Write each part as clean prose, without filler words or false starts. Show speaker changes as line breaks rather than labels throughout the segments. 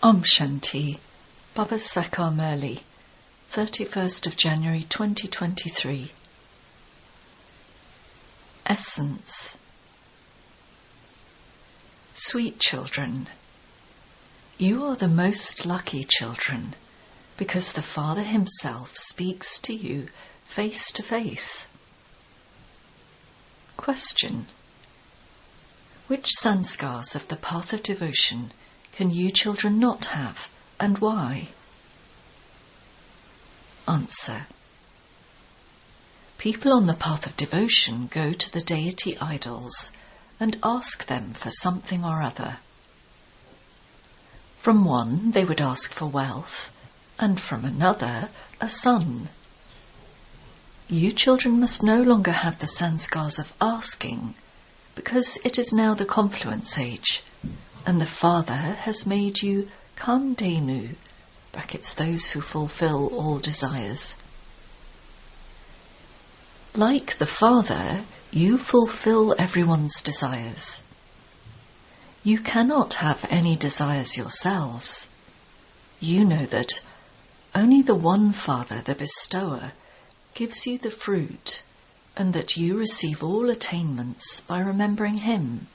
Om Shanti, Baba Sakar Murli, 31st of January 2023. Essence. Sweet children, you are the most lucky children because the Father himself speaks to you face to face. Question. Which sanskars of the path of devotion can you children not have, and why? Answer. People on the path of devotion go to the deity idols and ask them for something or other. From one they would ask for wealth, and from another a son. You children must no longer have the sanskars of asking, because it is now the confluence age, and the Father has made you Kamdenu, those who fulfill all desires. Like the Father, you fulfill everyone's desires. You cannot have any desires yourselves. You know that only the one Father, the bestower, gives you the fruit, and that you receive all attainments by remembering him.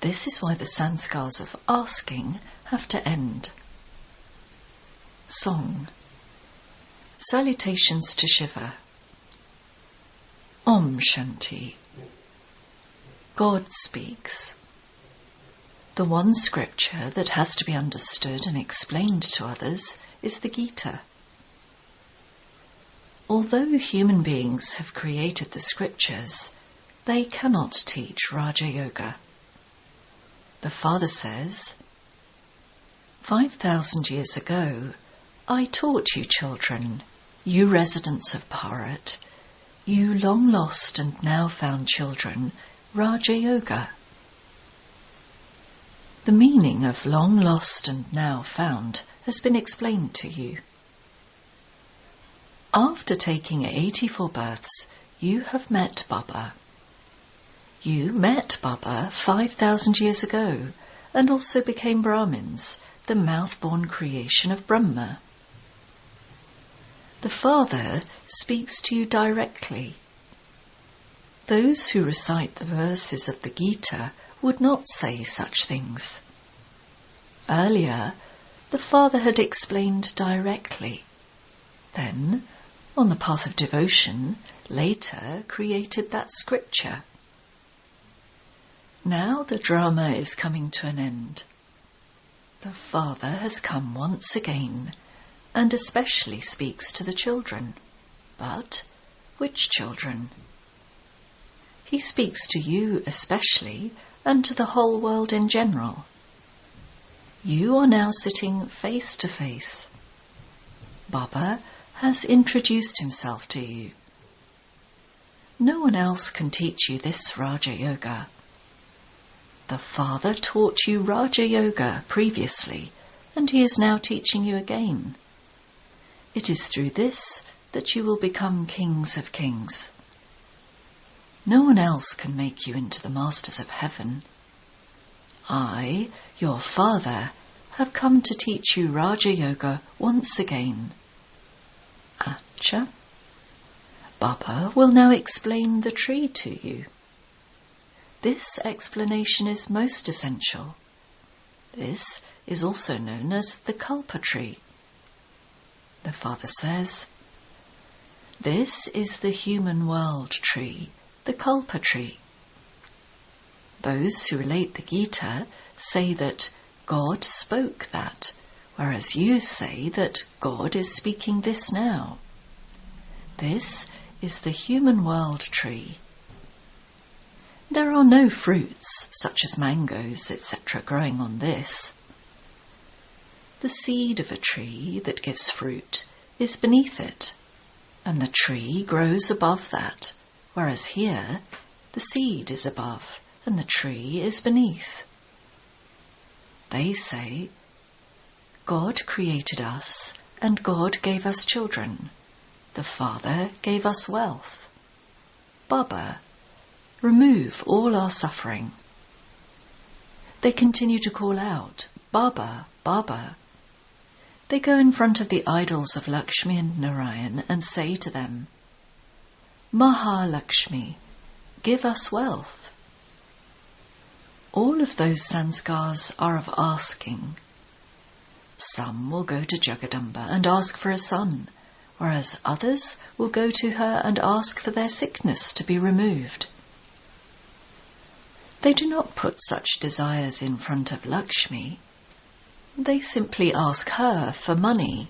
This is why the sanskars of asking have to end. Song. Salutations to Shiva. Om Shanti. God speaks. The one scripture that has to be understood and explained to others is the Gita. Although human beings have created the scriptures, they cannot teach Raja Yoga. The Father says, 5,000 years ago, I taught you children, you residents of Bharat, you long lost and now found children, Raja Yoga. The meaning of long lost and now found has been explained to you. After taking 84 births, you have met Baba. You met Baba 5,000 years ago and also became Brahmins, the mouth-born creation of Brahma. The Father speaks to you directly. Those who recite the verses of the Gita would not say such things. Earlier, the Father had explained directly. Then, on the path of devotion, later created that scripture. Now the drama is coming to an end. The Father has come once again, and especially speaks to the children. But which children? He speaks to you especially, and to the whole world in general. You are now sitting face to face. Baba has introduced himself to you. No one else can teach you this Raja Yoga. The Father taught you Raja Yoga previously, and he is now teaching you again. It is through this that you will become kings of kings. No one else can make you into the masters of heaven. I, your Father, have come to teach you Raja Yoga once again. Acha. Baba will now explain the tree to you. This explanation is most essential. This is also known as the Kalpa tree. The Father says, this is the human world tree, the Kalpa tree. Those who relate the Gita say that God spoke that, whereas you say that God is speaking this now. This is the human world tree. There are no fruits, such as mangoes, etc., growing on this. The seed of a tree that gives fruit is beneath it, and the tree grows above that, whereas here the seed is above and the tree is beneath. They say, God created us and God gave us children. The Father gave us wealth. Baba, remove all our suffering. They continue to call out, Baba, Baba. They go in front of the idols of Lakshmi and Narayan and say to them, Mahalakshmi, give us wealth. All of those sanskars are of asking. Some will go to Jagadamba and ask for a son, whereas others will go to her and ask for their sickness to be removed. They do not put such desires in front of Lakshmi. They simply ask her for money.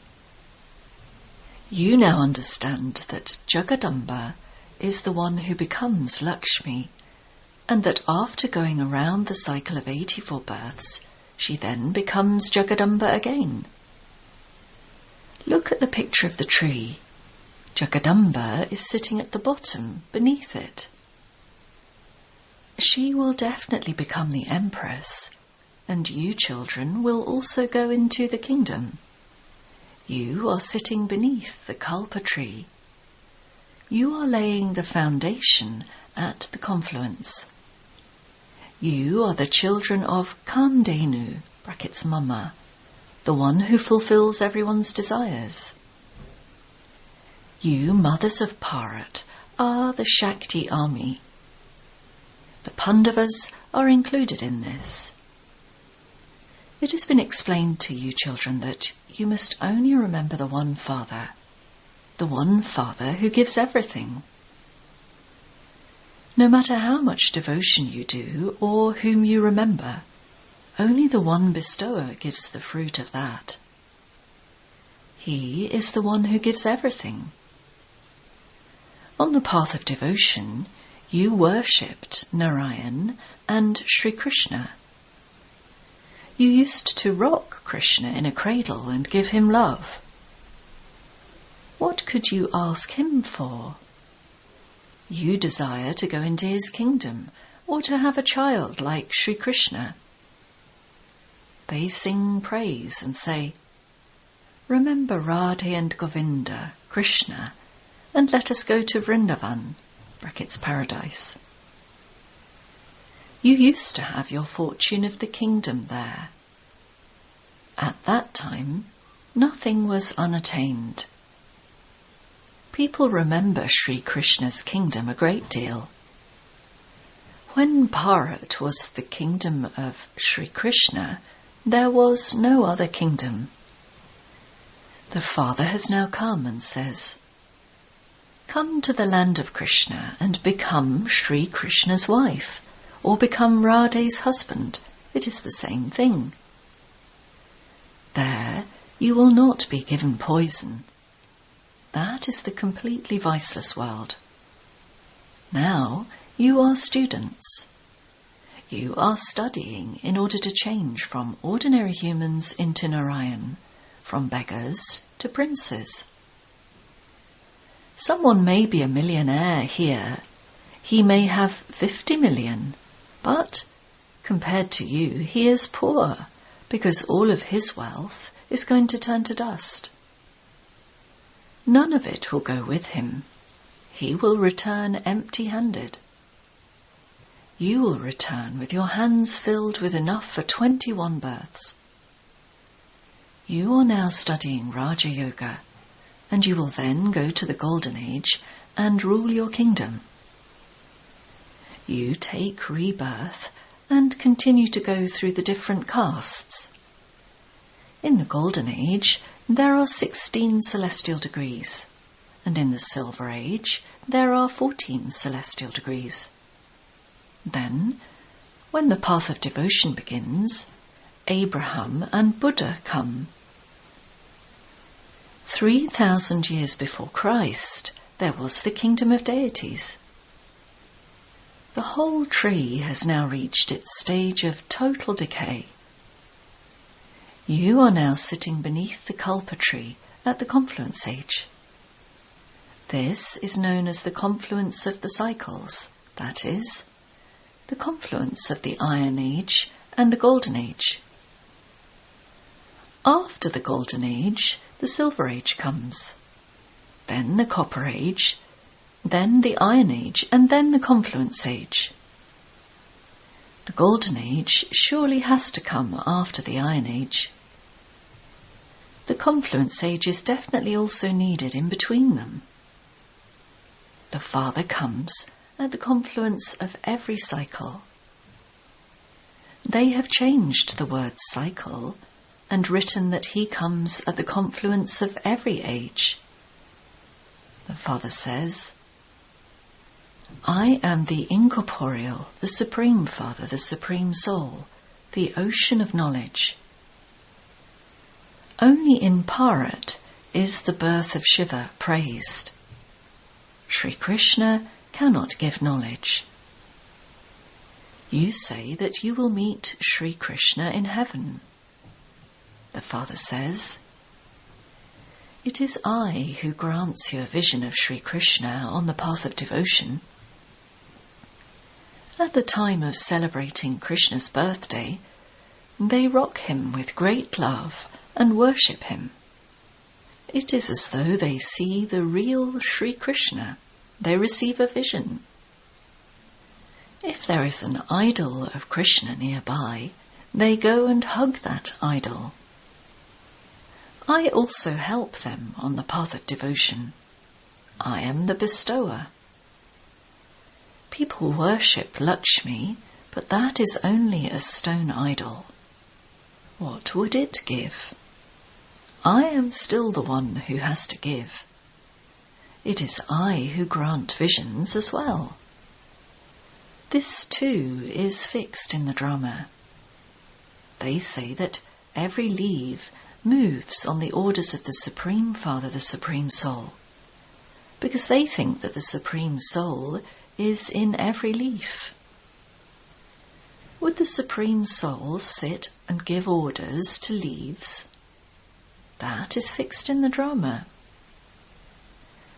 You now understand that Jagadamba is the one who becomes Lakshmi, and that after going around the cycle of 84 births, she then becomes Jagadamba again. Look at the picture of the tree. Jagadamba is sitting at the bottom, beneath it. She will definitely become the empress, and you children will also go into the kingdom. You are sitting beneath the kalpa tree. You are laying the foundation at the confluence. You are the children of Kamdenu, brackets Mama, the one who fulfills everyone's desires. You mothers of Bharat are the Shakti army. The Pandavas are included in this. It has been explained to you children that you must only remember the one Father who gives everything. No matter how much devotion you do or whom you remember, only the one bestower gives the fruit of that. He is the one who gives everything. On the path of devotion, you worshipped Narayan and Sri Krishna. You used to rock Krishna in a cradle and give him love. What could you ask him for? You desire to go into his kingdom or to have a child like Sri Krishna. They sing praise and say, Remember Radhe and Govinda, Krishna, and let us go to Vrindavan, brackets paradise. You used to have your fortune of the kingdom there. At that time, nothing was unattained. People remember Sri Krishna's kingdom a great deal. When Bharat was the kingdom of Sri Krishna, there was no other kingdom. The Father has now come and says, Come to the land of Krishna and become Sri Krishna's wife, or become Radhe's husband. It is the same thing. There you will not be given poison. That is the completely viceless world. Now you are students. You are studying in order to change from ordinary humans into Narayan, from beggars to princes. Someone may be a millionaire here. He may have 50 million, but compared to you, he is poor because all of his wealth is going to turn to dust. None of it will go with him. He will return empty-handed. You will return with your hands filled with enough for 21 births. You are now studying Raja Yoga, and you will then go to the Golden Age and rule your kingdom. You take rebirth and continue to go through the different castes. In the Golden Age, there are 16 celestial degrees, and in the Silver Age, there are 14 celestial degrees. Then, when the path of devotion begins, Abraham and Buddha come. 3,000 years before Christ, there was the kingdom of deities. The whole tree has now reached its stage of total decay. You are now sitting beneath the Kalpa tree at the confluence age. This is known as the confluence of the cycles, that is, the confluence of the Iron Age and the Golden Age. After the Golden Age, the Silver Age comes, then the Copper Age, then the Iron Age, and then the Confluence Age. The Golden Age surely has to come after the Iron Age. The Confluence Age is definitely also needed in between them. The Father comes at the confluence of every cycle. They have changed the word cycle and written that he comes at the confluence of every age. The Father says, I am the incorporeal, the Supreme Father, the Supreme Soul, the ocean of knowledge. Only in Bharat is the birth of Shiva praised. Sri Krishna cannot give knowledge. You say that you will meet Sri Krishna in heaven. The Father says, it is I who grants you a vision of Sri Krishna on the path of devotion. At the time of celebrating Krishna's birthday, they rock him with great love and worship him. It is as though they see the real Sri Krishna. They receive a vision. If there is an idol of Krishna nearby, they go and hug that idol. I also help them on the path of devotion. I am the bestower. People worship Lakshmi, but that is only a stone idol. What would it give? I am still the one who has to give. It is I who grant visions as well. This too is fixed in the drama. They say that every leaf moves on the orders of the Supreme Father, the Supreme Soul, because they think that the Supreme Soul is in every leaf. Would the Supreme Soul sit and give orders to leaves? That is fixed in the drama.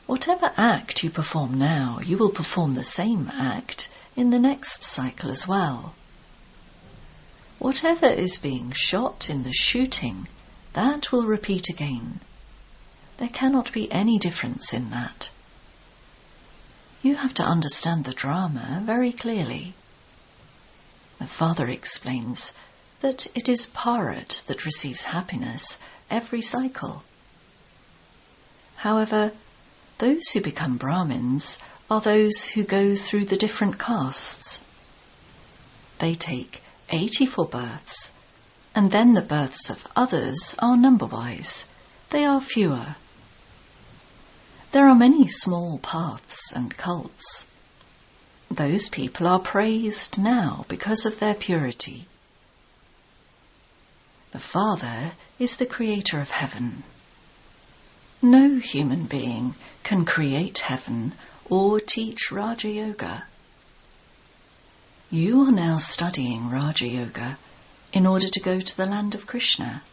Whatever act you perform now, you will perform the same act in the next cycle as well. Whatever is being shot in the shooting, that will repeat again. There cannot be any difference in that. You have to understand the drama very clearly. The Father explains that it is Bharat that receives happiness every cycle. However, those who become Brahmins are those who go through the different castes. They take 84 births, and then the births of others are number-wise. They are fewer. There are many small paths and cults. Those people are praised now because of their purity. The Father is the creator of heaven. No human being can create heaven or teach Raja Yoga. You are now studying Raja Yoga in order to go to the land of Krishna.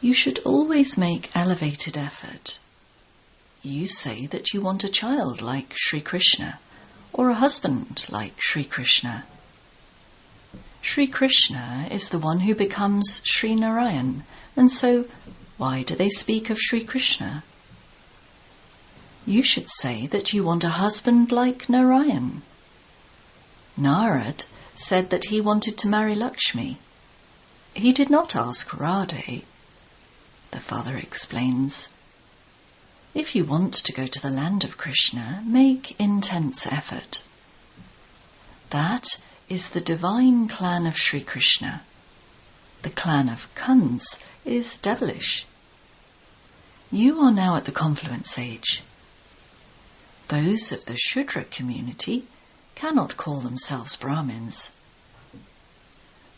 You should always make elevated effort. You say that you want a child like Sri Krishna or a husband like Sri Krishna. Sri Krishna is the one who becomes Sri Narayan, and so why do they speak of Sri Krishna? You should say that you want a husband like Narayan. Narad said that he wanted to marry Lakshmi. He did not ask Radhe. The Father explains, if you want to go to the land of Krishna, make intense effort. That is the divine clan of Sri Krishna. The clan of Kans is devilish. You are now at the confluence age. Those of the Shudra community cannot call themselves Brahmins.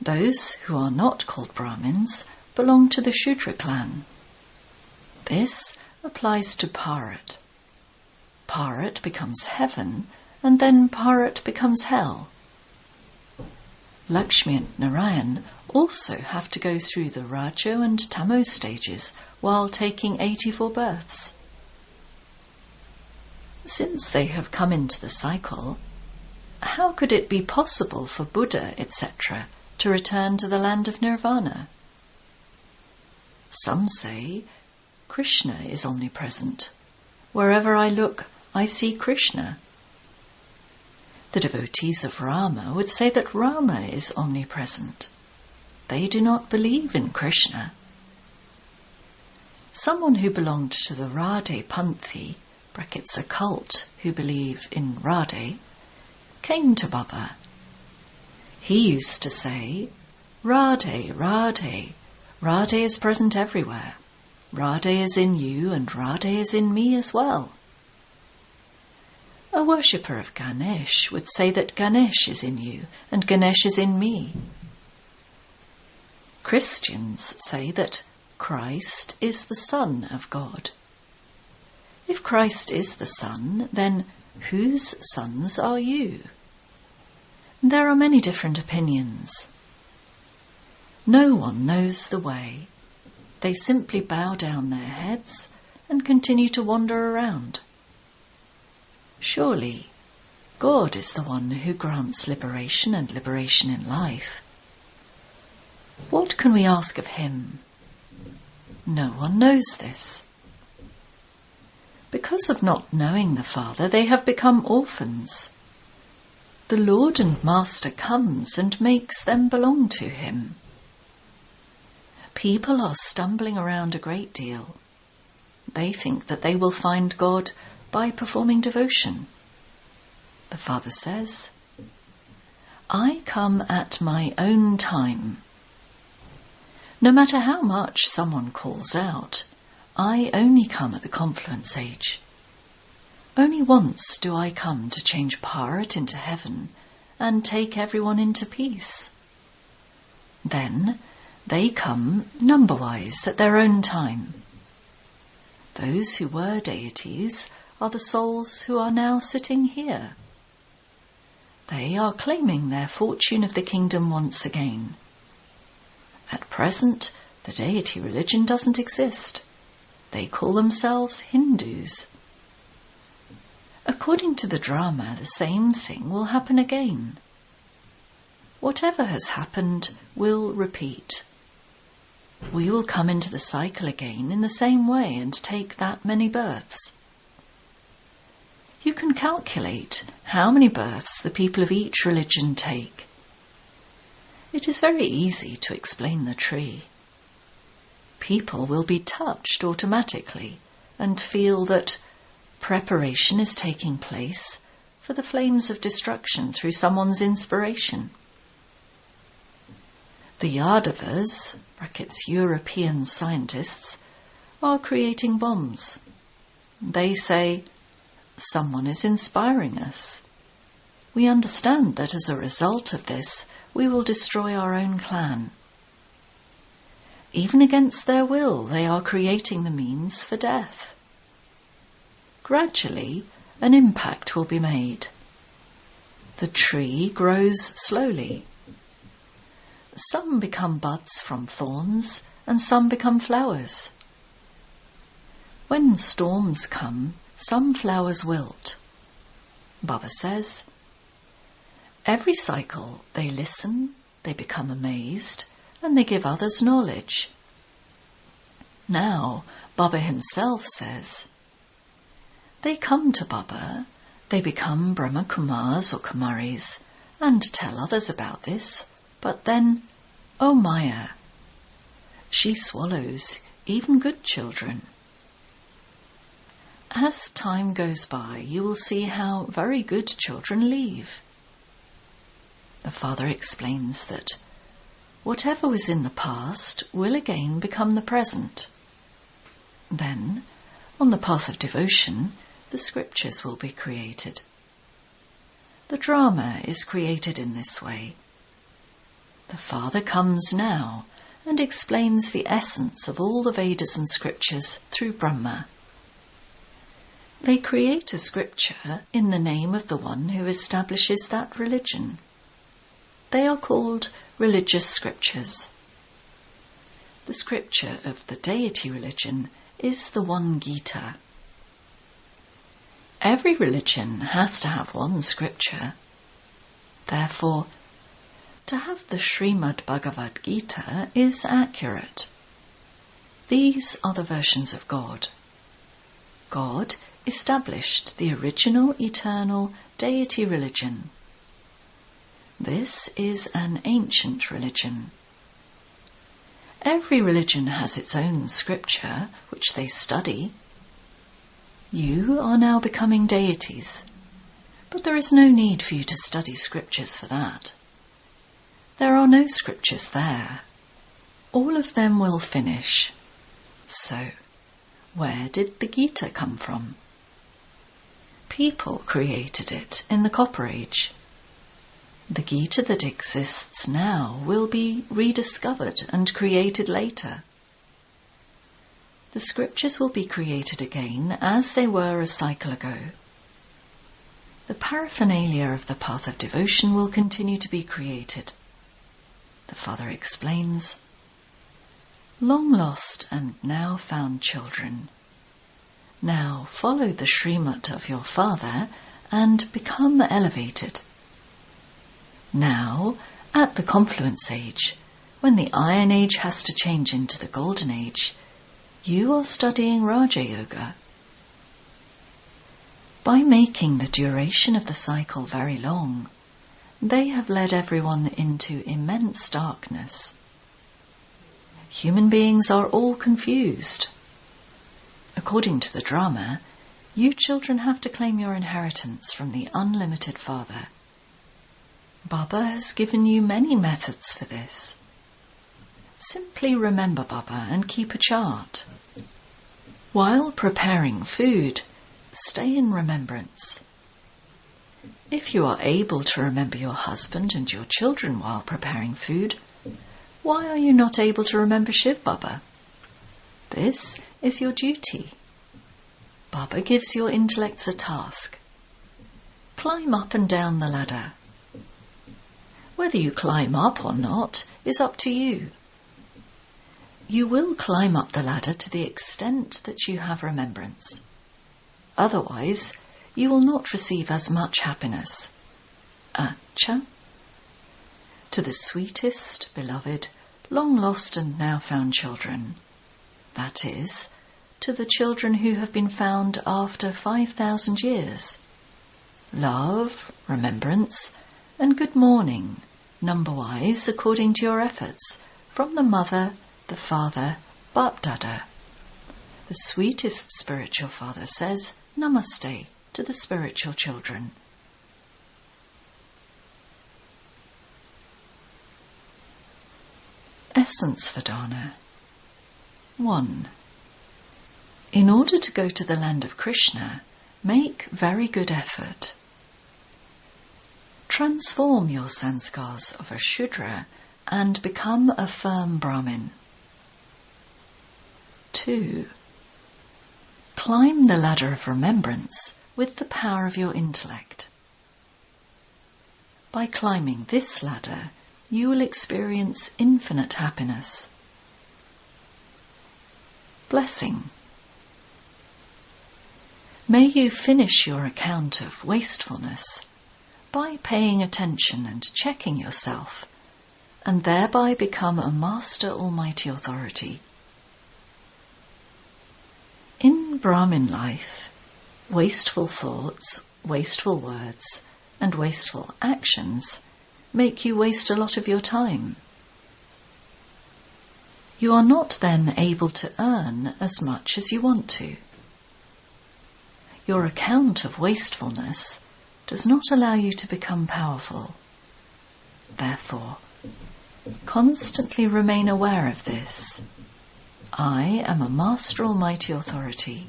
Those who are not called Brahmins belong to the Shudra clan. This applies to Bharat. Bharat becomes heaven, and then Bharat becomes hell. Lakshmi and Narayan also have to go through the Rajo and Tamo stages while taking 84 births. Since they have come into the cycle, how could it be possible for Buddha, etc., to return to the land of Nirvana? Some say Krishna is omnipresent. Wherever I look, I see Krishna. The devotees of Rama would say that Rama is omnipresent. They do not believe in Krishna. Someone who belonged to the Radhe Panthi, brackets a cult who believe in Radhe, came to Baba. He used to say, Radhe, Radhe, Radhe is present everywhere. Radhe is in you and Radhe is in me as well. A worshipper of Ganesh would say that Ganesh is in you and Ganesh is in me. Christians say that Christ is the Son of God. If Christ is the Son, then whose sons are you? There are many different opinions. No one knows the way. They simply bow down their heads and continue to wander around. Surely, God is the one who grants liberation and liberation in life. What can we ask of him? No one knows this. Because of not knowing the Father, they have become orphans. The Lord and Master comes and makes them belong to him. People are stumbling around a great deal. They think that they will find God by performing devotion. The Father says, I come at my own time. No matter how much someone calls out, I only come at the confluence age. Only once do I come to change Bharat into heaven and take everyone into peace. Then they come number-wise at their own time. Those who were deities are the souls who are now sitting here. They are claiming their fortune of the kingdom once again. At present, the deity religion doesn't exist. They call themselves Hindus. According to the drama, the same thing will happen again. Whatever has happened will repeat. We will come into the cycle again in the same way and take that many births. You can calculate how many births the people of each religion take. It is very easy to explain the tree. People will be touched automatically and feel that preparation is taking place for the flames of destruction through someone's inspiration. The Yadavas, brackets European scientists, are creating bombs. They say, someone is inspiring us. We understand that as a result of this, we will destroy our own clan. Even against their will, they are creating the means for death. Gradually, an impact will be made. The tree grows slowly. Some become buds from thorns, and some become flowers. When storms come, some flowers wilt. Baba says, every cycle they listen, they become amazed, and they give others knowledge. Now, Baba himself says, they come to Baba, they become Brahma Kumaris or Kumaris, and tell others about this, but then, oh Maya, she swallows even good children. As time goes by, you will see how very good children leave. The Father explains that whatever was in the past will again become the present. Then, on the path of devotion, the scriptures will be created. The drama is created in this way. The Father comes now and explains the essence of all the Vedas and scriptures through Brahma. They create a scripture in the name of the one who establishes that religion. They are called religious scriptures. The scripture of the deity religion is the one Gita. Every religion has to have one scripture. Therefore, to have the Srimad Bhagavad Gita is accurate. These are the versions of God. God established the original eternal deity religion This is an ancient religion. Every religion has its own scripture, which they study. You are now becoming deities, but there is no need for you to study scriptures for that. There are no scriptures there. All of them will finish. So, where did the Gita come from? People created it in the Copper Age. The Gita that exists now will be rediscovered and created later. The scriptures will be created again as they were a cycle ago. The paraphernalia of the path of devotion will continue to be created. The Father explains, long lost and now found children, now follow the Srimad of your Father and become elevated. Now, at the confluence age, when the Iron Age has to change into the Golden Age, you are studying Raja Yoga. By making the duration of the cycle very long, they have led everyone into immense darkness. Human beings are all confused. According to the drama, you children have to claim your inheritance from the unlimited Father. Baba has given you many methods for this. Simply remember Baba and keep a chart. While preparing food, stay in remembrance. If you are able to remember your husband and your children while preparing food, why are you not able to remember Shiv Baba? This is your duty. Baba gives your intellects a task. Climb up and down the ladder. Whether you climb up or not is up to you. You will climb up the ladder to the extent that you have remembrance. Otherwise, you will not receive as much happiness. Acha. To the sweetest, beloved, long lost and now found children, that is, to the children who have been found after 5,000 years, love, remembrance, and good morning, number-wise according to your efforts, from the Mother, the Father, Bap Dada. The sweetest spiritual Father says Namaste to the spiritual children. Essence for Dana. 1. In order to go to the land of Krishna, make very good effort. Transform your sanskars of a Shudra and become a firm Brahmin. 2. Climb the ladder of remembrance with the power of your intellect. By climbing this ladder, you will experience infinite happiness. Blessing. May you finish your account of wastefulness by paying attention and checking yourself, and thereby become a Master Almighty Authority. In Brahmin life, wasteful thoughts, wasteful words, and wasteful actions make you waste a lot of your time. You are not then able to earn as much as you want to. Your account of wastefulness does not allow you to become powerful. Therefore, constantly remain aware of this. I am a Master Almighty Authority.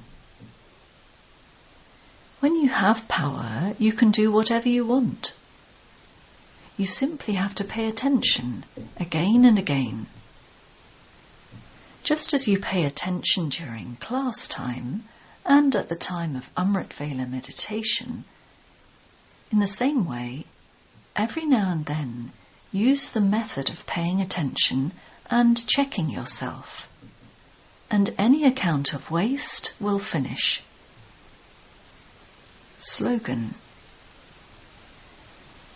When you have power, you can do whatever you want. You simply have to pay attention again and again. Just as you pay attention during class time and at the time of Amrit Vela meditation, in the same way, every now and then, use the method of paying attention and checking yourself, and any account of waste will finish. Slogan.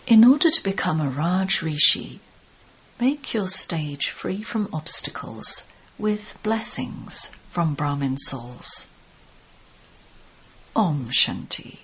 In order to become a Raj Rishi, make your stage free from obstacles with blessings from Brahmin souls. Om Shanti.